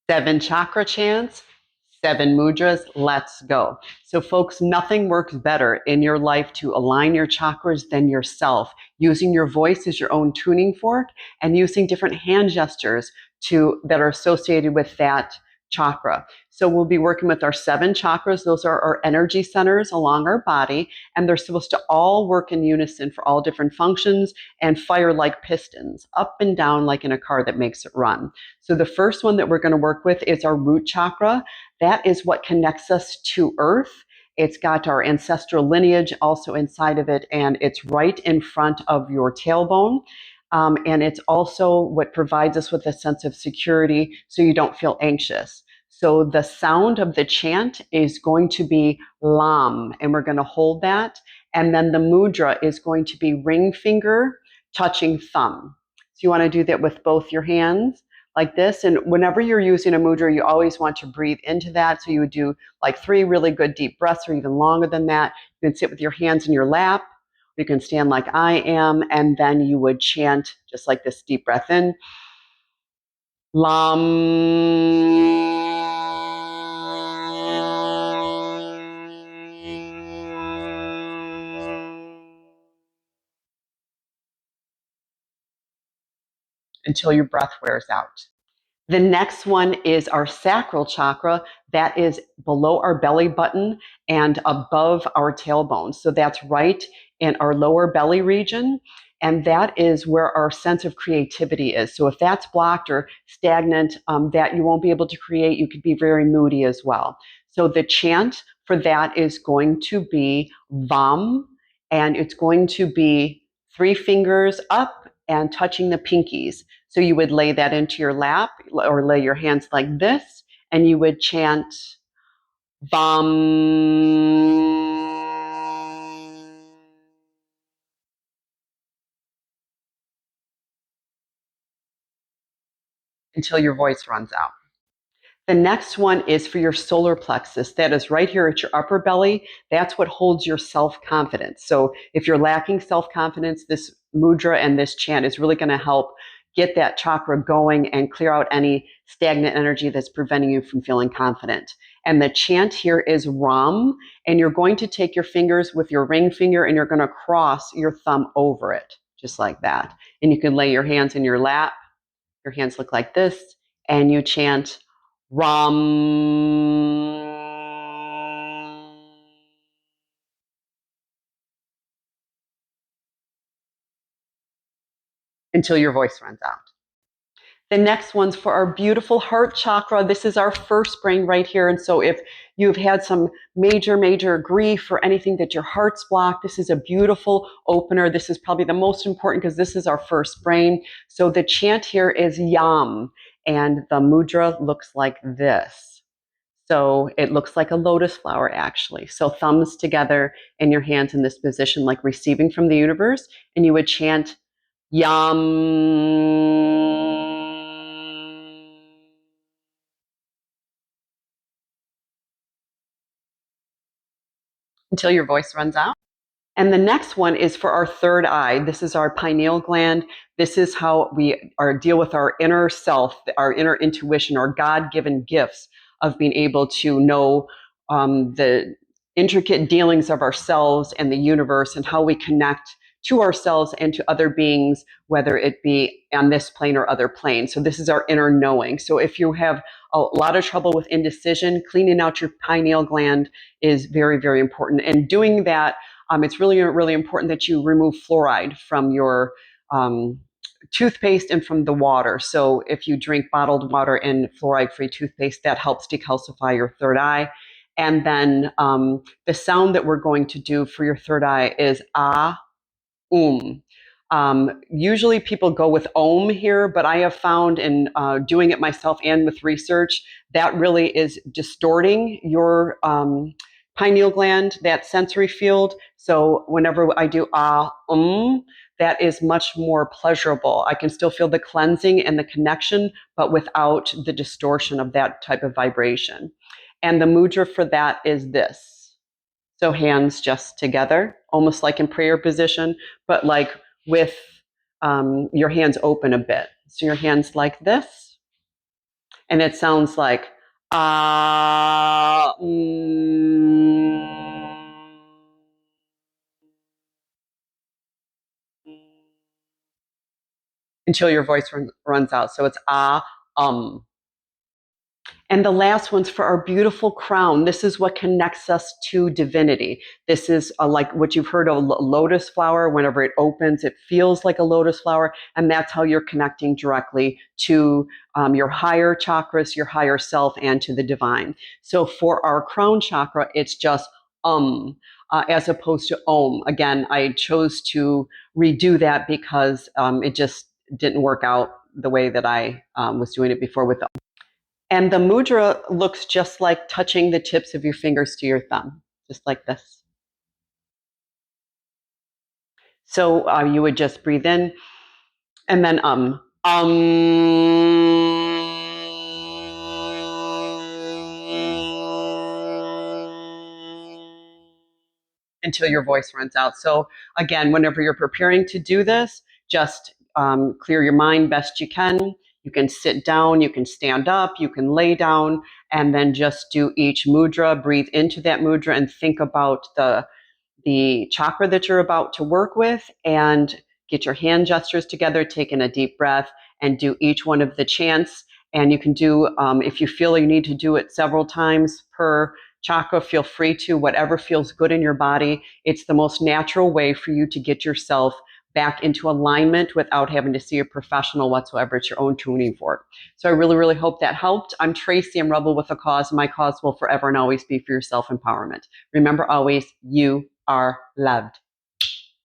7 chakra chants, 7 mudras, let's go. So folks, nothing works better in your life to align your chakras than yourself, using your voice as your own tuning fork and using different hand gestures that are associated with that chakra. So we'll be working with our 7 chakras. Those are our energy centers along our body, and they're supposed to all work in unison for all different functions and fire like pistons, up and down like in a car that makes it run. So the first one that we're going to work with is our root chakra. That is what connects us to Earth. It's got our ancestral lineage also inside of it, and it's right in front of your tailbone. And it's also what provides us with a sense of security so you don't feel anxious. So the sound of the chant is going to be Lam, and we're going to hold that. And then the mudra is going to be ring finger touching thumb. So you want to do that with both your hands like this. And whenever you're using a mudra, you always want to breathe into that. So you would do like 3 really good deep breaths or even longer than that. You can sit with your hands in your lap. You can stand like I am, and then you would chant just like this deep breath in. Lam. Until your breath wears out. The next one is our sacral chakra. That is below our belly button and above our tailbone. So that's right in our lower belly region. And that is where our sense of creativity is. So if that's blocked or stagnant, that you won't be able to create, you could be very moody as well. So the chant for that is going to be Vam, and it's going to be 3 fingers up and touching the pinkies. So you would lay that into your lap or lay your hands like this, and you would chant Vam until your voice runs out. The next one is for your solar plexus. That is right here at your upper belly. That's what holds your self-confidence. So if you're lacking self-confidence, this mudra and this chant is really going to help get that chakra going and clear out any stagnant energy that's preventing you from feeling confident. And the chant here is Ram, and you're going to take your fingers with your ring finger and you're going to cross your thumb over it, just like that. And you can lay your hands in your lap. Your hands look like this, and you chant Ram until your voice runs out. The next one's for our beautiful heart chakra. This is our first brain right here. And so if you've had some major grief or anything that your heart's blocked, this is a beautiful opener. This is probably the most important because this is our first brain. So the chant here is Yam, and the mudra looks like this. So it looks like a lotus flower, actually. So thumbs together and your hands in this position, like receiving from the universe. And you would chant Yam until your voice runs out. And the next one is for our third eye. This is our pineal gland. This is how we deal with our inner self, our inner intuition, our God-given gifts of being able to know the intricate dealings of ourselves and the universe and how we connect to ourselves and to other beings, whether it be on this plane or other planes. So this is our inner knowing. So if you have a lot of trouble with indecision, cleaning out your pineal gland is very important. And doing that, it's really important that you remove fluoride from your toothpaste and from the water. So if you drink bottled water and fluoride-free toothpaste, that helps decalcify your third eye. And then the sound that we're going to do for your third eye is ah, usually people go with Om here, but I have found in doing it myself and with research, that really is distorting your pineal gland, that sensory field. So whenever I do that is much more pleasurable. I can still feel the cleansing and the connection, but without the distortion of that type of vibration. And the mudra for that is this. So hands just together, almost like in prayer position, but like with your hands open a bit. So your hands like this. And it sounds like ah. Until your voice runs out. So it's ah, And the last one's for our beautiful crown. This is what connects us to divinity. This is like what you've heard of a lotus flower. Whenever it opens, it feels like a lotus flower. And that's how you're connecting directly to your higher chakras, your higher self, and to the divine. So for our crown chakra, it's just as opposed to om. Again, I chose to redo that because it just didn't work out the way that I was doing it before with the. And the mudra looks just like touching the tips of your fingers to your thumb, just like this. So you would just breathe in and then until your voice runs out. So again, whenever you're preparing to do this, just clear your mind best you can. You can sit down, you can stand up, you can lay down, and then just do each mudra, breathe into that mudra and think about the chakra that you're about to work with, and get your hand gestures together, take in a deep breath, and do each one of the chants. And you can do, if you feel you need to do it several times per chakra, feel free to, whatever feels good in your body. It's the most natural way for you to get yourself back into alignment without having to see a professional whatsoever. It's your own tuning fork. So I really, really hope that helped. I'm Tracy. I'm Rebel with a Cause. My cause will forever and always be for your self-empowerment. Remember always, you are loved.